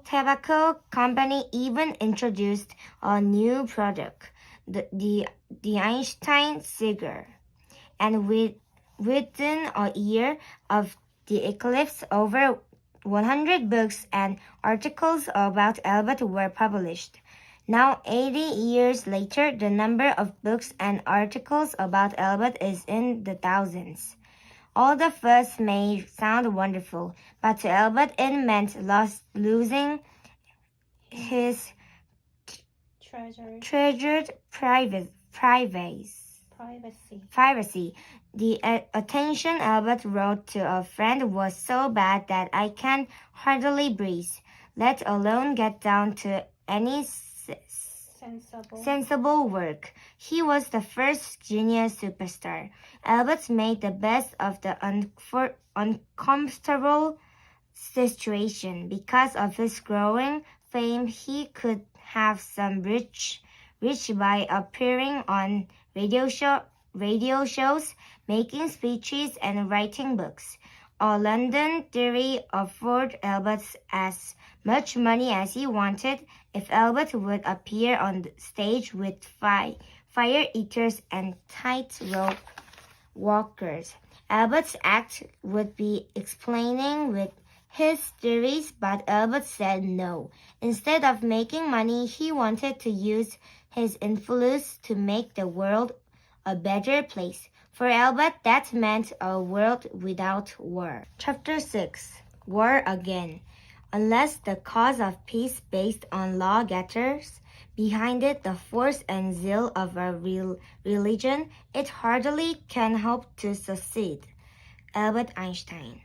tobacco company even introduced a new product, the Einstein cigar. And within a year of the eclipse, over 100 books and articles about Albert were published. Now, 80 years later, the number of books and articles about Albert is in the thousands. All the fuss may sound wonderful, but to Albert it meant losing his treasured privacy. The attention Albert wrote to a friend was so bad that I can hardly breathe, let alone get down to any sensible work. He was the first genius superstar. Albert made the best of the uncomfortable situation. Because of his growing fame, he could have some rich by appearing on radio shows, making speeches, and writing books. A London theory offered Albert as much money as he wanted if Albert would appear on the stage with fire eaters and tightrope walkers. Albert's act would be explaining with his theories, but Albert said no. Instead of making money, he wanted to use his influence to make the world a better place. For Albert, that meant a world without war. Chapter 6. War Again. Unless the cause of peace based on law gathers behind it the force and zeal of a religion, it hardly can hope to succeed. Albert Einstein.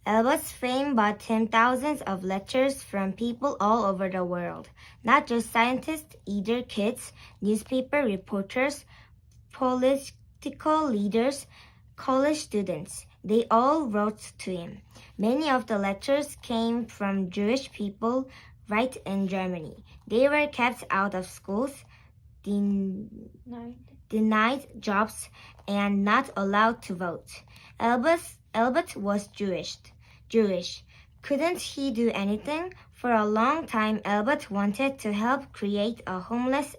Albert's fame bought him thousands of letters from people all over the world, not just scientists, either kids, newspaper reporters, political leaders, college students. They all wrote to him. Many of the letters came from Jewish people right in Germany. They were kept out of schools, denied jobs, and not allowed to vote. Albert was Jewish. Couldn't he do anything? For a long time, Albert wanted to help create a homeland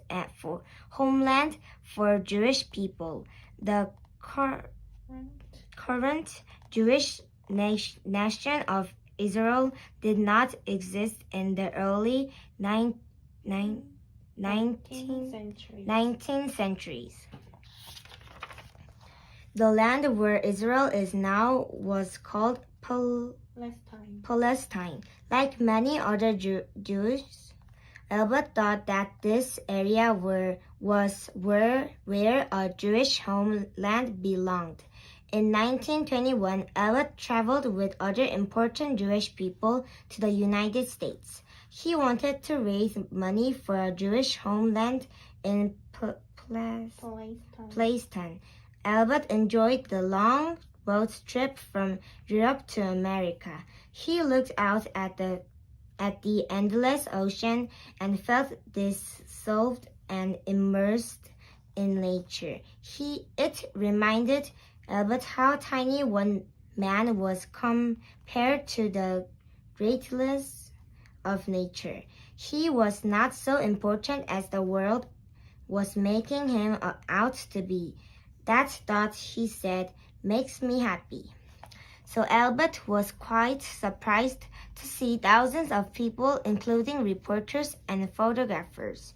for Jewish people. The current Jewish nation of Israel did not exist in the early 19th centuries. The land where Israel is now was called Palestine. Like many other Jews, Albert thought that this area was where a Jewish homeland belonged. In 1921, Albert traveled with other important Jewish people to the United States. He wanted to raise money for a Jewish homeland in Palestine. Albert enjoyed the long boat trip from Europe to America. He looked out at the endless ocean and felt dissolved and immersed in nature. It reminded Albert how tiny one man was compared to the greatness of nature. He was not so important as the world was making him out to be. That thought, he said, makes me happy. So Albert was quite surprised to see thousands of people, including reporters and photographers,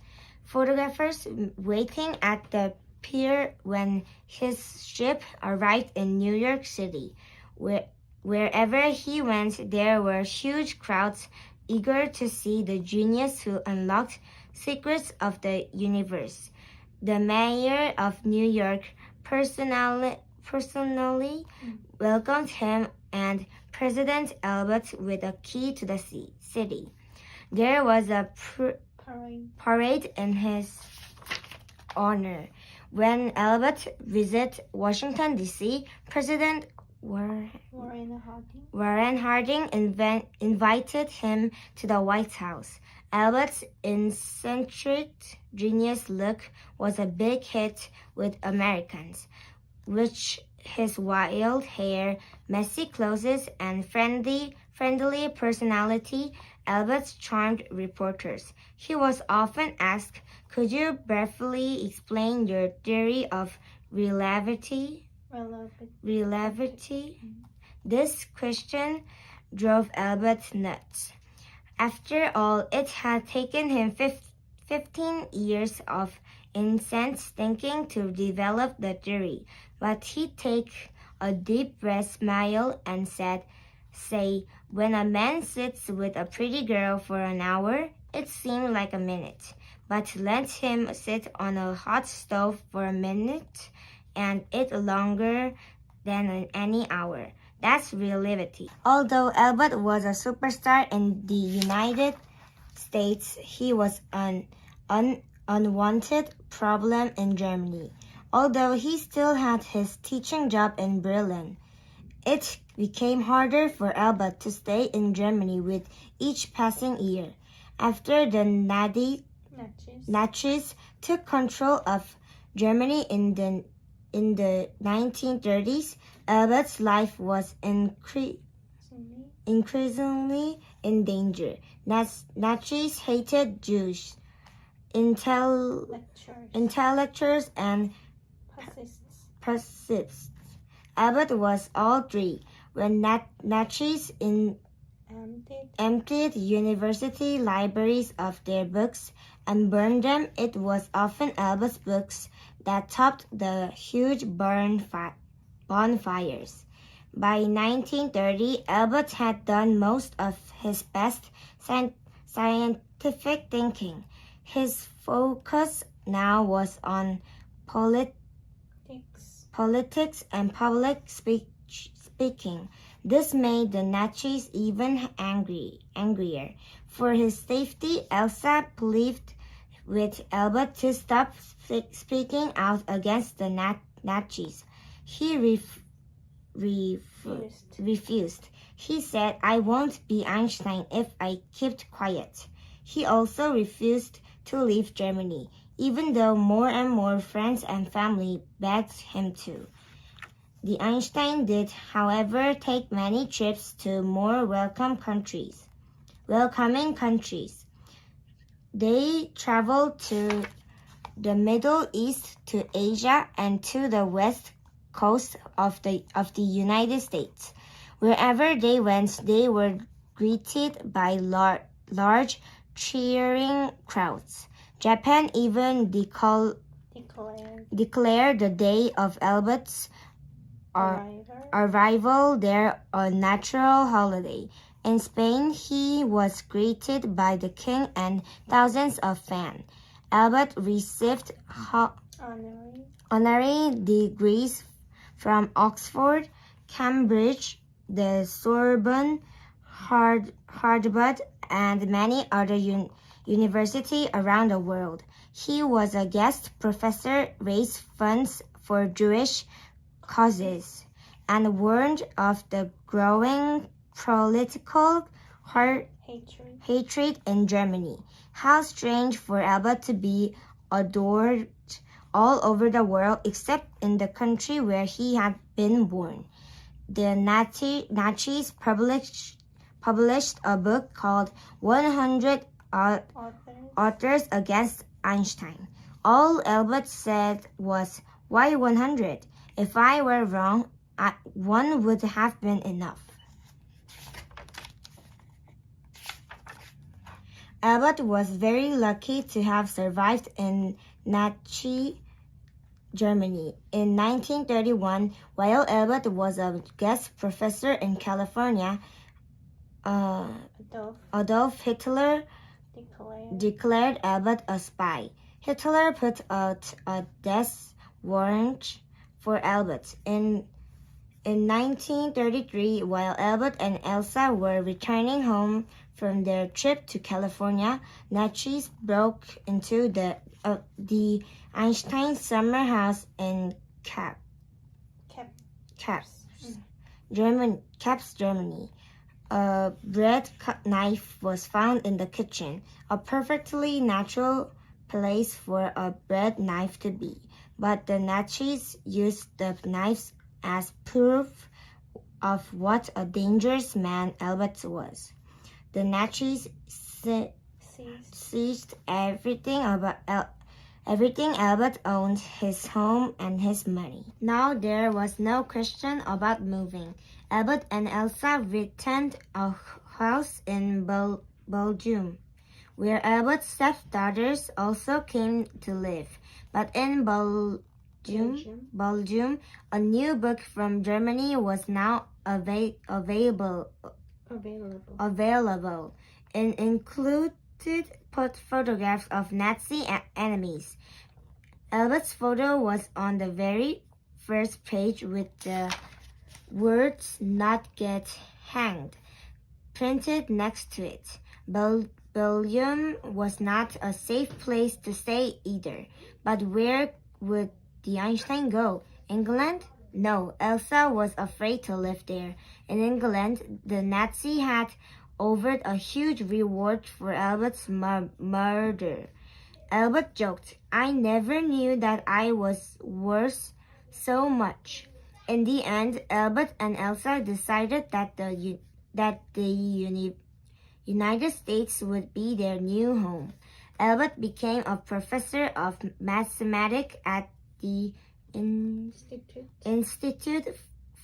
waiting at the pier when his ship arrived in New York City. Wherever he went, there were huge crowds eager to see the genius who unlocked secrets of the universe. The mayor of New York personally welcomed him and President Albert with a key to the city. There was a parade in his honor. When Albert visited Washington, D.C., President Warren Harding invited him to the White House. Albert's eccentric genius look was a big hit with Americans, which his wild hair, messy clothes, and friendly personality, Albert charmed reporters. He was often asked, "Could you briefly explain your theory of relativity?" This question drove Albert nuts. After all, it had taken him 15 years of intense thinking to develop the theory, but he'd take a deep breath, smile, and say, when a man sits with a pretty girl for an hour, it seemed like a minute, but let him sit on a hot stove for a minute, and it longer than any hour. That's relativity. Although Albert was a superstar in the United States, he was an unwanted problem in Germany. Although he still had his teaching job in Berlin, It became harder for Albert to stay in Germany with each passing year. After the Nazis took control of Germany in the 1930s, Albert's life was increasingly in danger. Nazis hated Jews, intellectuals, and pacifists. Albert was all three. When Nazis emptied university libraries of their books and burned them, it was often Albert's books that topped the huge bonfires. By 1930, Albert had done most of his best scientific thinking. His focus now was on politics and public speaking. This made the Nazis even angrier. For his safety, Elsa pleaded with Albert to stop speaking out against the Nazis. He refused. He said, "I won't be Einstein if I kept quiet." He also refused to leave Germany, even though more and more friends and family begged him to. The Einstein did, however, take many trips to more welcoming countries. They traveled to the Middle East, to Asia, and to the West Coast of the United States. Wherever they went, they were greeted by large cheering crowds. Japan even declared the day of Albert's arrival there a national holiday. In Spain, he was greeted by the king and thousands of fans. Albert received honorary degrees from Oxford, Cambridge, the Sorbonne, Harvard, and many other universities around the world. He was a guest professor, raised funds for Jewish causes, and warned of the growing political hatred in Germany. How strange for Albert to be adored all over the world except in the country where he had been born. The Nazis published a book called 100 Authors Against Einstein. All Albert said was, "Why 100? If I were wrong, one would have been enough." Albert was very lucky to have survived in Nazi Germany. In 1931, while Albert was a guest professor in California, Adolf Hitler declared Albert a spy. Hitler put out a death warrant for Albert. In 1933, while Albert and Elsa were returning home from their trip to California, Nazis broke into the Einstein summer house in Germany. A bread knife was found in the kitchen, a perfectly natural place for a bread knife to be. But the Nazis used the knives as proof of what a dangerous man Albert was. The Nazis seized everything Albert owned, his home and his money. Now there was no question about moving. Albert and Elsa returned a house in Belgium, where Albert's stepdaughters also came to live. But in Belgium, a new book from Germany was now available. It included photographs of Nazi enemies. Albert's photo was on the very first page with the words "Not Get Hanged" printed next to it. Belgium was not a safe place to stay either. But where would the Einstein go? England? No, Elsa was afraid to live there. In England, the Nazi had offered a huge reward for Albert's murder. Albert joked, "I never knew that I was worth so much." In the end, Albert and Elsa decided that the United States would be their new home. Albert became a professor of mathematics at the Institute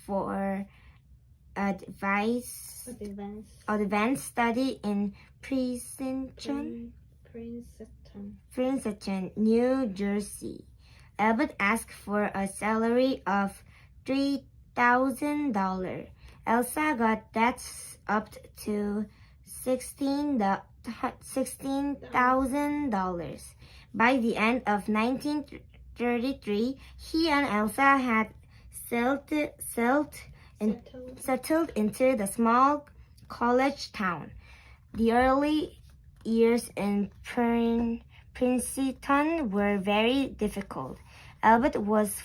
for Advanced Study in Princeton, New Jersey. Albert asked for a salary of $3,000. Elsa got that up to $16,000. By the end of 1933, he and Elsa had settled into the small college town. The early years in Princeton were very difficult. Albert was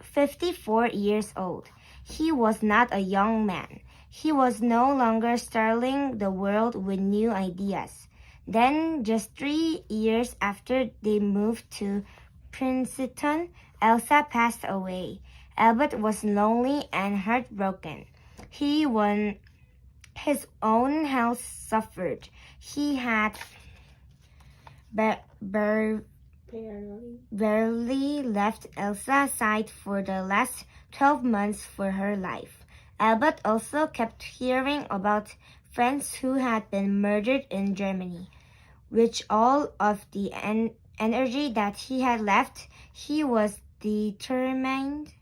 54 years old. He was not a young man. He was no longer startling the world with new ideas. Then, just 3 years after they moved to Princeton, Elsa passed away. Albert was lonely and heartbroken. His own health suffered. He had barely left Elsa's side for the last 12 months for her life. Albert also kept hearing about friends who had been murdered in Germany. With all of the energy that he had left, he was determined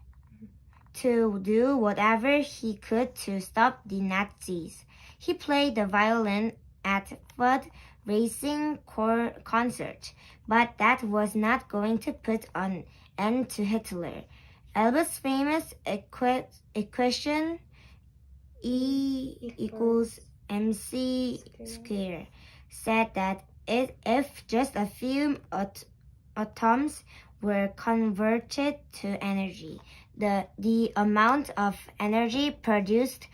to do whatever he could to stop the Nazis. He played the violin at fundraising concert, but that was not going to put an end to Hitler. Albert's famous equation E equals mc squared said that if just a few atoms were converted to energy, the amount of energy produced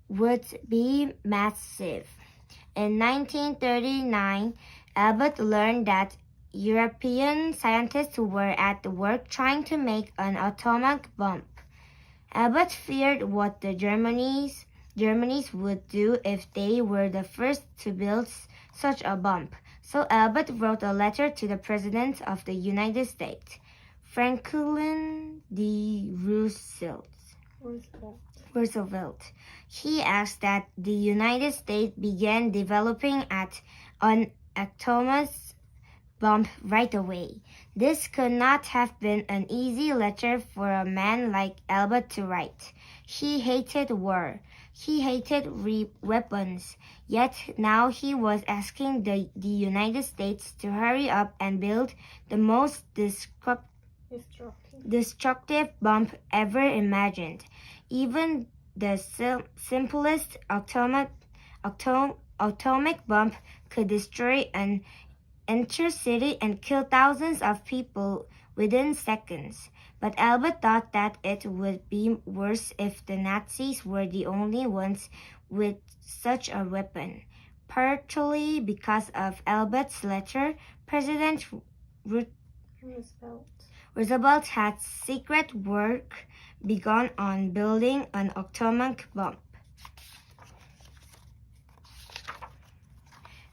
would be massive. In 1939, Albert learned that European scientists were at work trying to make an atomic bomb. Albert feared what the Germans would do if they were the first to build such a bomb. So Albert wrote a letter to the President of the United States, Franklin D. Roosevelt. He asked that the United States begin developing an atomic bomb right away. This could not have been an easy letter for a man like Albert to write. He hated war. He hated weapons. Yet now he was asking the United States to hurry up and build the most destructive bomb ever imagined. Even the simplest atomic bomb could destroy an entire city and kill thousands of people within seconds. But Albert thought that it would be worse if the Nazis were the only ones with such a weapon. Partly because of Albert's letter, President Roosevelt had secret work begun on building an atomic bomb.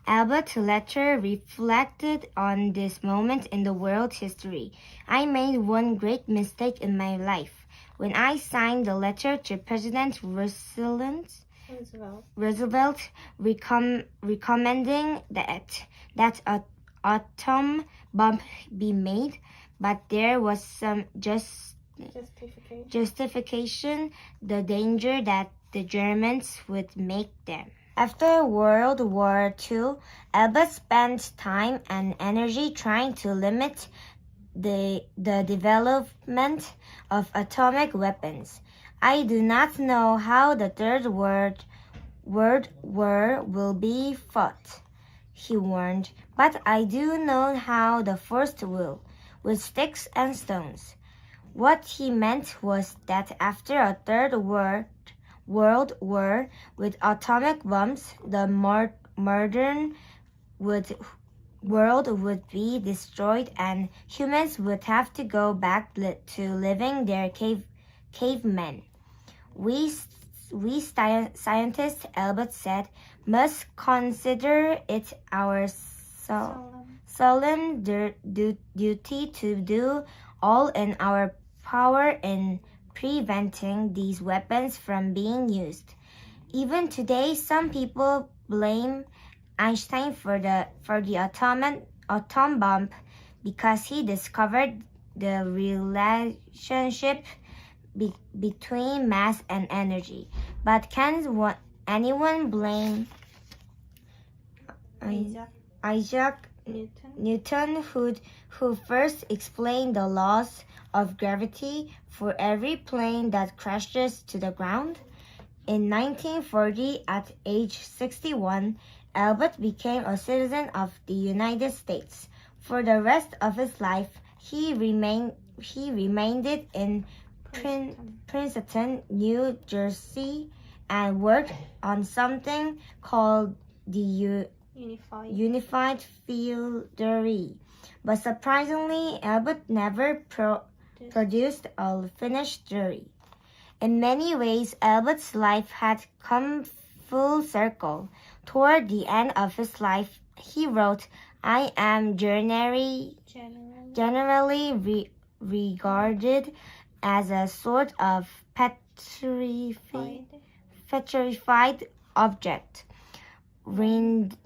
Albert's letter reflected on this moment in the world's history. "I made one great mistake in my life. When I signed the letter to President Roosevelt recommending that an atom bomb be made, but there was some justification, the danger that the Germans would make them." After World War II, Albert spent time and energy trying to limit the development of atomic weapons. "I do not know how the Third World War will be fought," he warned, "but I do know how the first will, with sticks and stones." What he meant was that after a third world war with atomic bombs, the modern world would be destroyed and humans would have to go back to living their cavemen. We scientists, Albert said, must consider it our solemn duty to do all in our power in preventing these weapons from being used. Even today, some people blame Einstein for the atom bomb because he discovered the relationship between mass and energy. But can anyone blame Isaac Newton, who first explained the laws of gravity for every plane that crashes to the ground? In 1940, at age 61, Albert became a citizen of the United States. For the rest of his life, he remained in Princeton, New Jersey, and worked on something called the Unified Field Theory. But surprisingly, Albert never produced a finished theory. In many ways, Albert's life had come full circle. Toward the end of his life, he wrote, "I am generally regarded as a sort of petrified object, rendered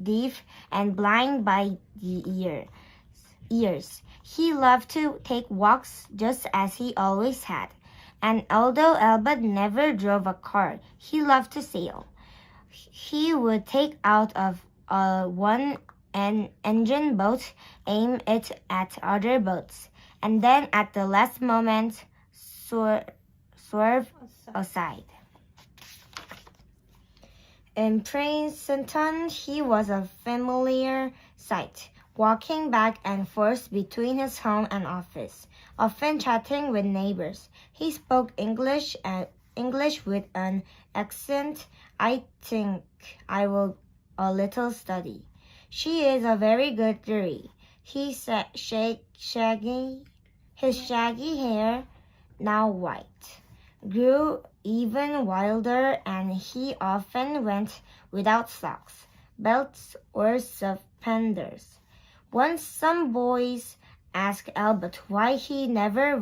deaf and blind by the ears. He loved to take walks just as he always had. And although Albert never drove a car, he loved to sail. He would take out of a one-engine boat, aim it at other boats, and then at the last moment swerve aside. In Princeton, he was a familiar sight, walking back and forth between his home and office, often chatting with neighbors. He spoke English with an accent I think I will a little study. She is a very good theory. He said, his shaggy hair, now white, grew even wilder, and he often went without socks, belts, or suspenders. Once some boys asked Albert why he never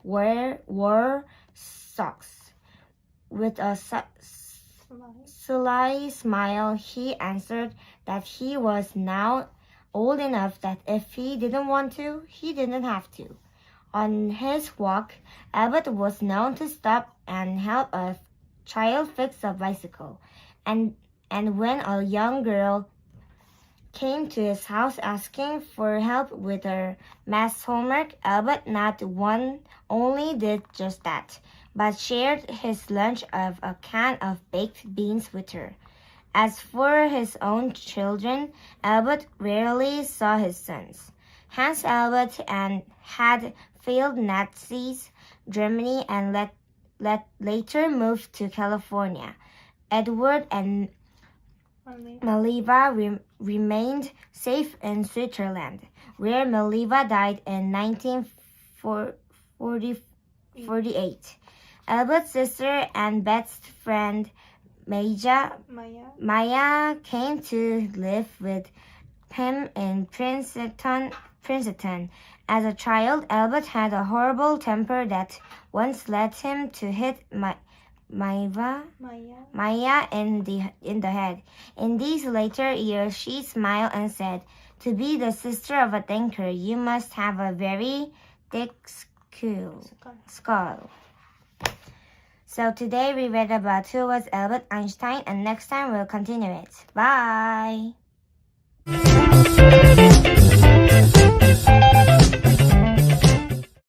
wore socks. With a sly smile, he answered that he was now old enough that if he didn't want to, he didn't have to. On his walk, Albert was known to stop and help a child fix a bicycle. And when a young girl came to his house asking for help with her math homework, Albert not only did just that, but shared his lunch of a can of baked beans with her. As for his own children, Albert rarely saw his sons. Hans Albert had failed Nazi Germany and later moved to California. Edward and Maliva remained safe in Switzerland, where Maliva died in 1948. Albert's sister and best friend Maya came to live with him in Princeton. As a child, Albert had a horrible temper that once led him to hit Maya in the head. In these later years, she smiled and said, "To be the sister of a thinker, you must have a very thick skull." So today we read about who was Albert Einstein, and next time we'll continue it. Bye!